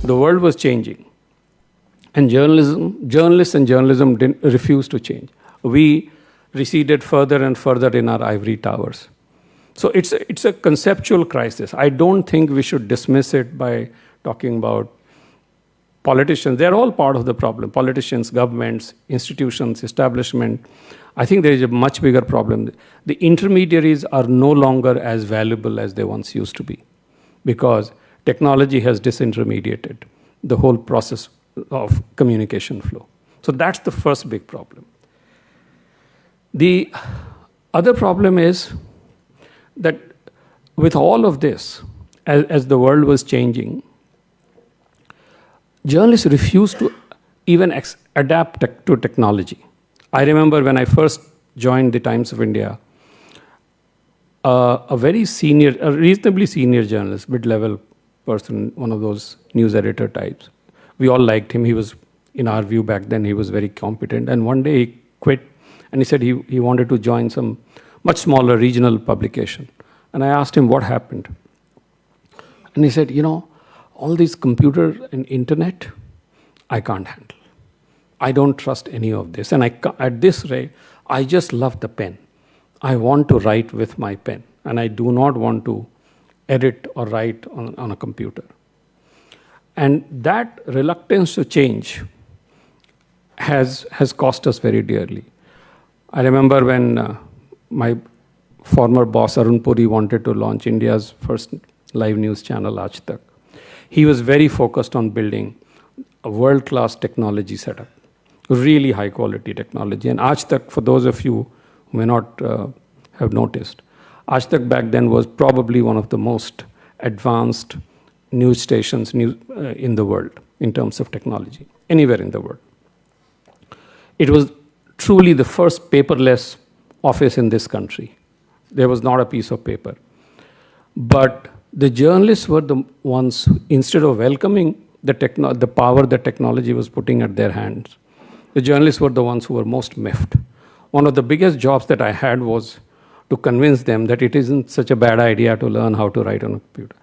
The world was changing. And journalists and journalism refused to change. We receded further and further in our ivory towers. So it's a conceptual crisis. I don't think we should dismiss it by talking about politicians. They're all part of the problem. Politicians, governments, institutions, establishment. I think there is a much bigger problem. The intermediaries are no longer as valuable as they once used to be because technology has disintermediated the whole process of communication flow. So that's the first big problem. The other problem is that with all of this, as the world was changing, journalists refused to even adapt to technology. I remember when I first joined the Times of India, a reasonably senior journalist, mid-level person, one of those news editor types. We all liked him. He was, in our view back then, he was very competent. And one day he quit and he said he wanted to join some much smaller regional publication. And I asked him what happened. And he said, all these computer and internet, I can't handle. I don't trust any of this. And at this rate, I just love the pen. I want to write with my pen. And I do not want to edit or write on a computer. And that reluctance to change has cost us very dearly. I remember when my former boss Arun Puri wanted to launch India's first live news channel, Aaj Tak. He was very focused on building a world-class technology setup, really high-quality technology. And Aaj Tak, for those of you who may not have noticed, Aaj Tak back then was probably one of the most advanced news stations in the world in terms of technology, anywhere in the world. It was truly the first paperless office in this country. There was not a piece of paper. But the journalists were the ones, instead of welcoming the power that technology was putting at their hands, the journalists were the ones who were most miffed. One of the biggest jobs that I had was to convince them that it isn't such a bad idea to learn how to write on a computer.